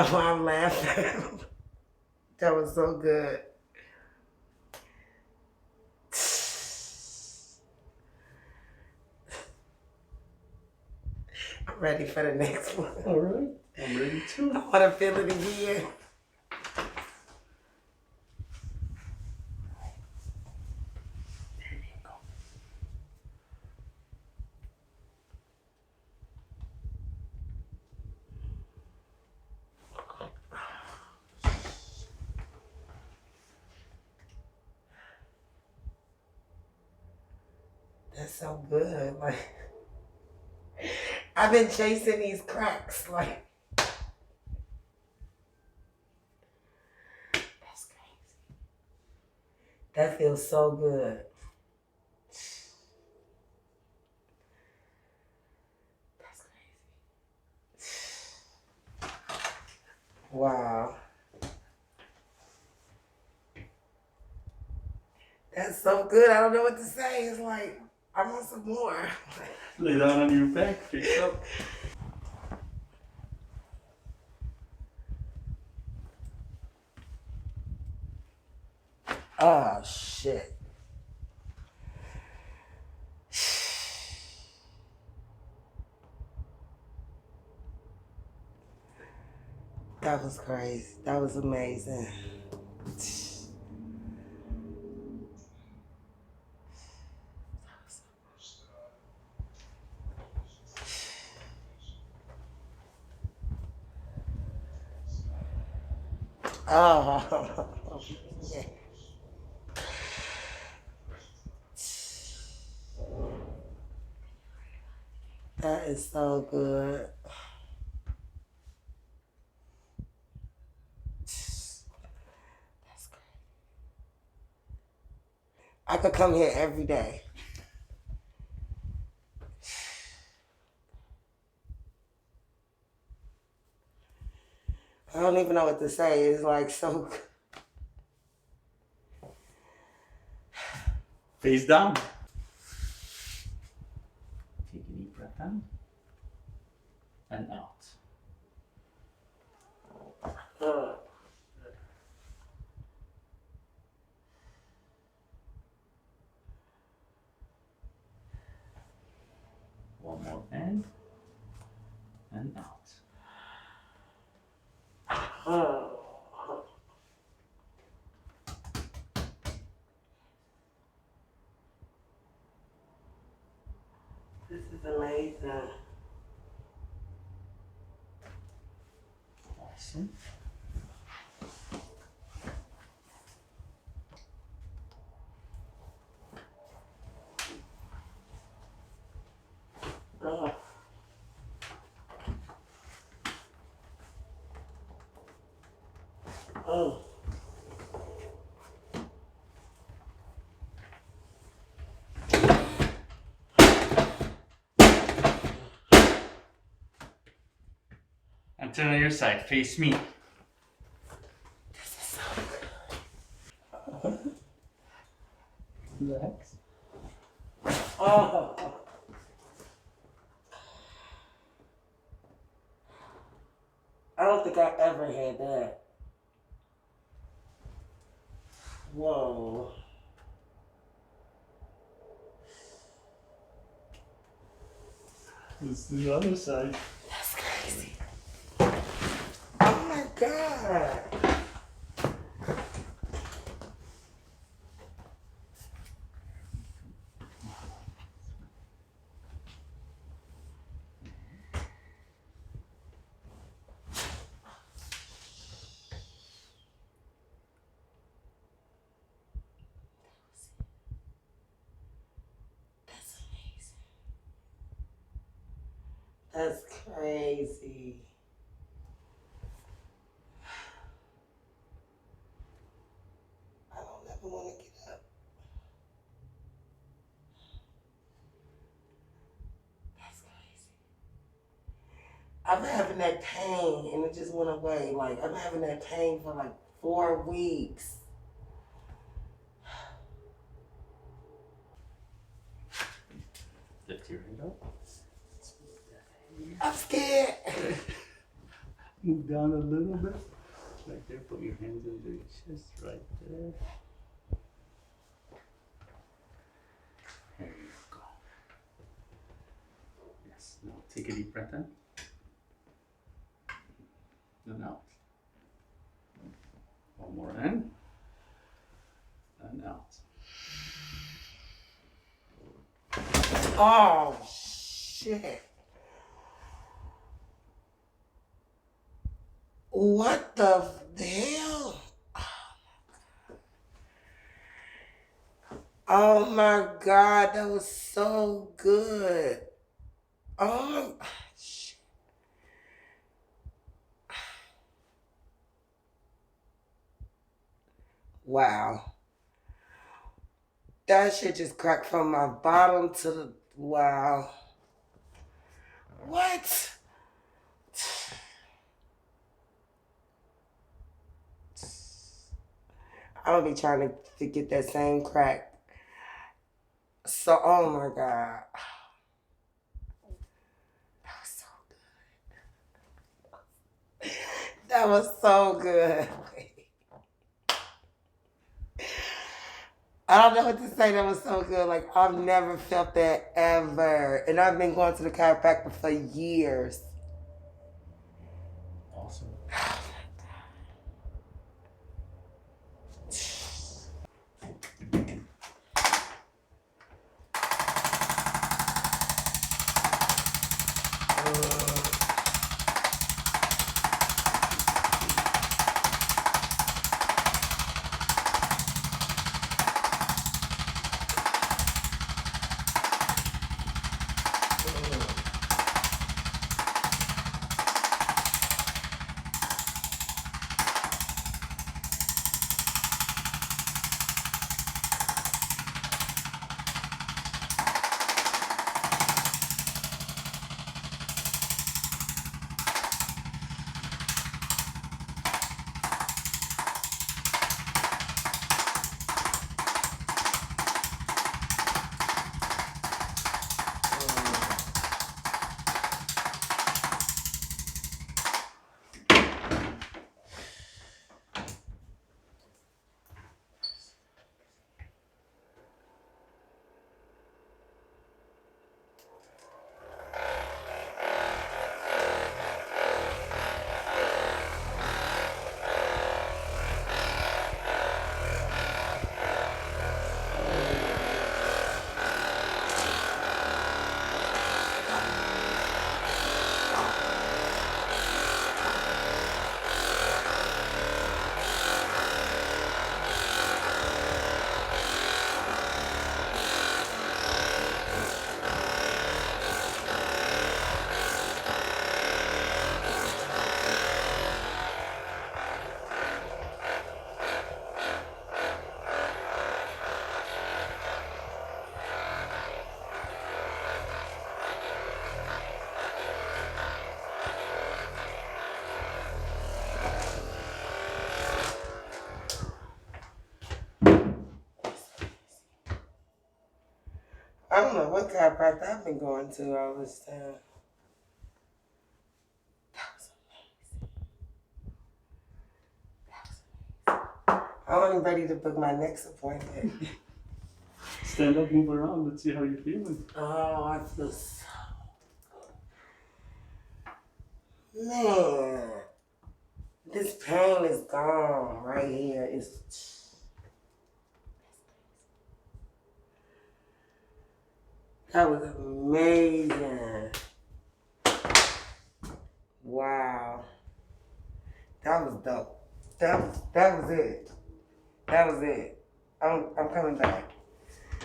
Oh, I'm laughing. That was so good. I'm ready for the next one. All right, I'm ready too. I want to feel it again. That's so good. Like, I've been chasing these cracks. Like, that's crazy. That feels so good. That's crazy. Wow. That's so good. I don't know what to say. It's like, I want some more. Lay down on your back, face up. Oh, shit. That was crazy. That was amazing. Oh, yeah. That is so good. That's great. I could come here every day. I don't even know what to say. It's like so good. Face down. Take a deep breath in and out. One more in and out. This is amazing. Awesome. Oh. Oh. And turn on your side. Face me. This is so good. Relax. Oh. I don't think I ever had that. Whoa. This is the other side. That's crazy. Oh my God. That's amazing. That's crazy. I don't ever want to get up. That's crazy. I've been having that pain and it just went away. Like, I've been having that pain for like 4 weeks. Lift your head up. I'm scared. Move down a little bit. Right there, put your hands under your chest, right there. There you go. Yes, now take a deep breath in. And out. One more in. And out. Oh, shit. What the hell? Oh my God, that was so good. Oh, shit. Wow. That shit just cracked from my bottom to the, wow. What? I'm gonna be trying to get that same crack. So, oh my God. That was so good. That was so good. I don't know what to say. That was so good. Like, I've never felt that ever. And I've been going to the chiropractor for years. Awesome. I don't know what chiropractor I've been going to all this time. That was amazing. I'm ready to book my next appointment. Stand up, move around. Let's see how you're feeling. Oh, I feel so good. Man, this pain is gone right here. That was amazing. Wow. That was dope. That was it. That was it. I'm coming back.